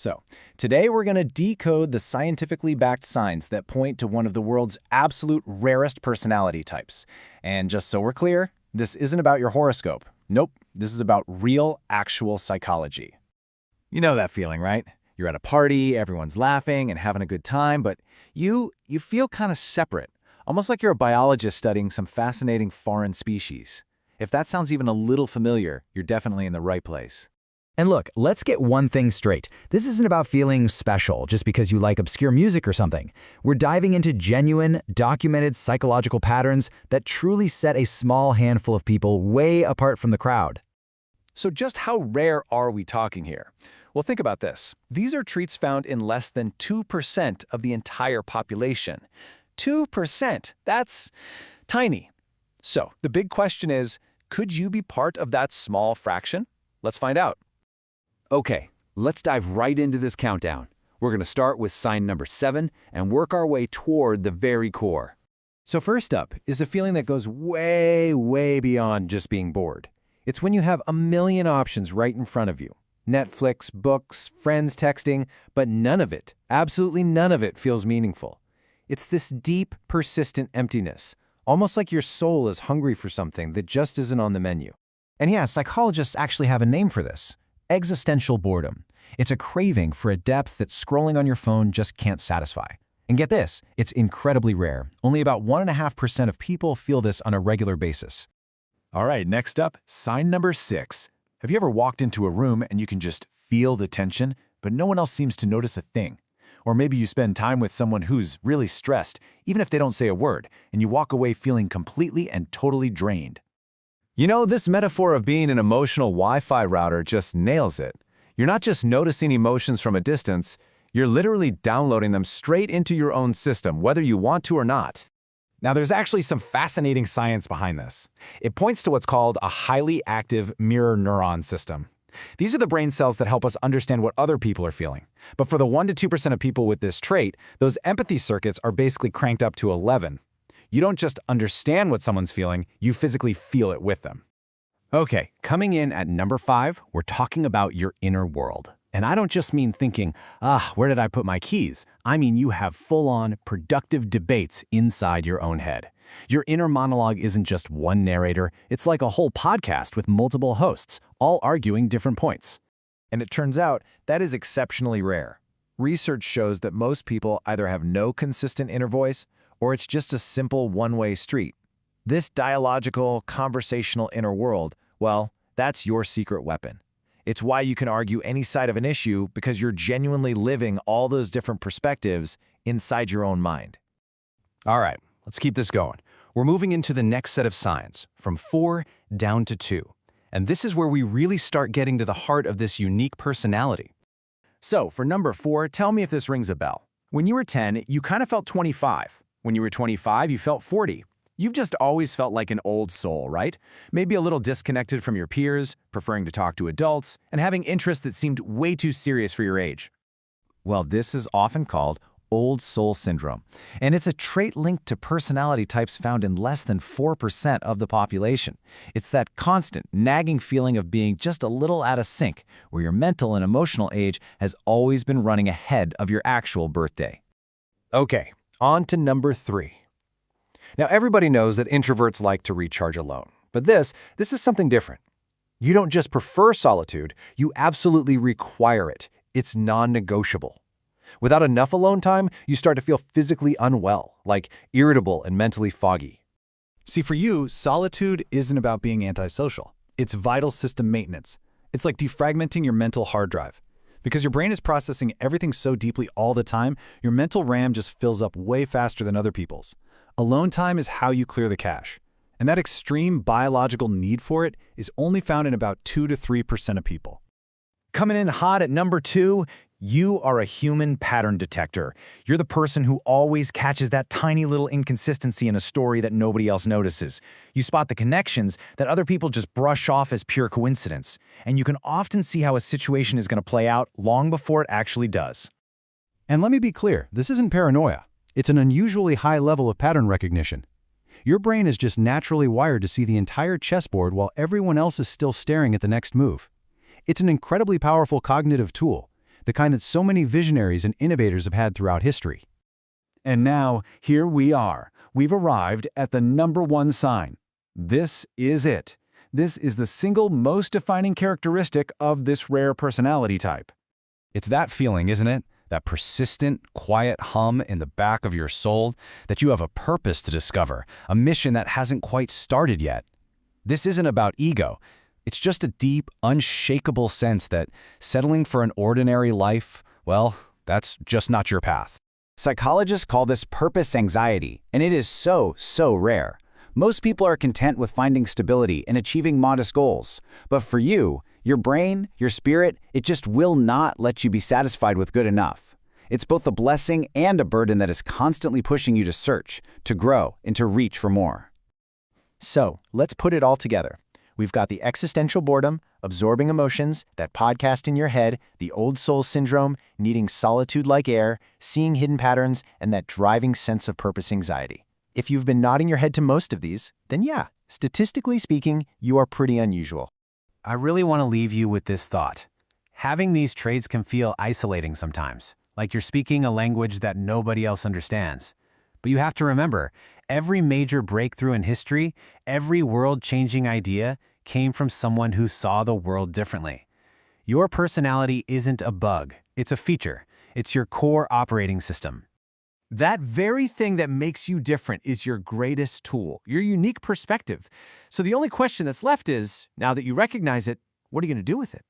So, today we're going to decode the scientifically backed signs that point to one of the world's absolute rarest personality types. And just so we're clear, this isn't about your horoscope. Nope, this is about real, actual psychology. You know that feeling, right? You're at a party, everyone's laughing and having a good time, but you feel kind of separate, almost like you're a biologist studying some fascinating foreign species. If that sounds even a little familiar, you're definitely in the right place. And look, let's get one thing straight. This isn't about feeling special just because you like obscure music or something. We're diving into genuine, documented psychological patterns that truly set a small handful of people way apart from the crowd. So just how rare are we talking here? Well, think about this. These are traits found in less than 2% of the entire population. 2%, that's tiny. So the big question is, could you be part of that small fraction? Let's find out. Okay, let's dive right into this countdown. We're going to start with sign number 7 and work our way toward the very core. So first up is a feeling that goes way, way beyond just being bored. It's when you have a million options right in front of you. Netflix, books, friends texting, but none of it, absolutely none of it feels meaningful. It's this deep, persistent emptiness, almost like your soul is hungry for something that just isn't on the menu. And yeah, psychologists actually have a name for this. Existential boredom. It's a craving for a depth that scrolling on your phone just can't satisfy. And get this, it's incredibly rare. Only about 1.5% of people feel this on a regular basis. All right, next up, sign number 6. Have you ever walked into a room and you can just feel the tension, but no one else seems to notice a thing? Or maybe you spend time with someone who's really stressed, even if they don't say a word, and you walk away feeling completely and totally drained. You know, this metaphor of being an emotional Wi-Fi router just nails it. You're not just noticing emotions from a distance, you're literally downloading them straight into your own system, whether you want to or not. Now, there's actually some fascinating science behind this. It points to what's called a highly active mirror neuron system. These are the brain cells that help us understand what other people are feeling. But for the 1 to 2% of people with this trait, those empathy circuits are basically cranked up to 11. You don't just understand what someone's feeling, you physically feel it with them. Okay, coming in at number 5, we're talking about your inner world. And I don't just mean thinking, where did I put my keys? I mean you have full-on, productive debates inside your own head. Your inner monologue isn't just one narrator, it's like a whole podcast with multiple hosts, all arguing different points. And it turns out that is exceptionally rare. Research shows that most people either have no consistent inner voice, or it's just a simple one-way street. This dialogical, conversational inner world, well, that's your secret weapon. It's why you can argue any side of an issue because you're genuinely living all those different perspectives inside your own mind. All right, let's keep this going. We're moving into the next set of signs, from 4 down to 2. And this is where we really start getting to the heart of this unique personality. So, for number 4, tell me if this rings a bell. When you were 10, you kind of felt 25. When you were 25, you felt 40. You've just always felt like an old soul, right? Maybe a little disconnected from your peers, preferring to talk to adults, and having interests that seemed way too serious for your age. Well, this is often called old soul syndrome, and it's a trait linked to personality types found in less than 4% of the population. It's that constant, nagging feeling of being just a little out of sync, where your mental and emotional age has always been running ahead of your actual birthday. Okay, on to number 3. Now, everybody knows that introverts like to recharge alone, but this is something different. You don't just prefer solitude, you absolutely require it. It's non-negotiable. Without enough alone time, you start to feel physically unwell, like irritable and mentally foggy. See, for you, solitude isn't about being antisocial. It's vital system maintenance. It's like defragmenting your mental hard drive. Because your brain is processing everything so deeply all the time, your mental RAM just fills up way faster than other people's. Alone time is how you clear the cache. And that extreme biological need for it is only found in about 2 to 3% of people. Coming in hot at number 2, you are a human pattern detector. You're the person who always catches that tiny little inconsistency in a story that nobody else notices. You spot the connections that other people just brush off as pure coincidence. And you can often see how a situation is going to play out long before it actually does. And let me be clear, this isn't paranoia. It's an unusually high level of pattern recognition. Your brain is just naturally wired to see the entire chessboard while everyone else is still staring at the next move. It's an incredibly powerful cognitive tool the kind that so many visionaries and innovators have had throughout history. And now, here we are. We've arrived at the #1 sign. This is it. This is the single most defining characteristic of this rare personality type. It's that feeling, isn't it? That persistent, quiet hum in the back of your soul that you have a purpose to discover, a mission that hasn't quite started yet. This isn't about ego. It's just a deep, unshakable sense that settling for an ordinary life, well, that's just not your path. Psychologists call this purpose anxiety, and it is so rare. Most people are content with finding stability and achieving modest goals. But for you, your brain, your spirit, it just will not let you be satisfied with good enough. It's both a blessing and a burden that is constantly pushing you to search, to grow, and to reach for more. So, let's put it all together. We've got the existential boredom, absorbing emotions, that podcast in your head, the old soul syndrome, needing solitude like air, seeing hidden patterns, and that driving sense of purpose anxiety. If you've been nodding your head to most of these, then yeah, statistically speaking, you are pretty unusual. I really want to leave you with this thought. Having these traits can feel isolating sometimes, like you're speaking a language that nobody else understands. But you have to remember, every major breakthrough in history, every world-changing idea came from someone who saw the world differently. Your personality isn't a bug, it's a feature. It's your core operating system. That very thing that makes you different is your greatest tool, your unique perspective. So the only question that's left is, now that you recognize it, what are you going to do with it?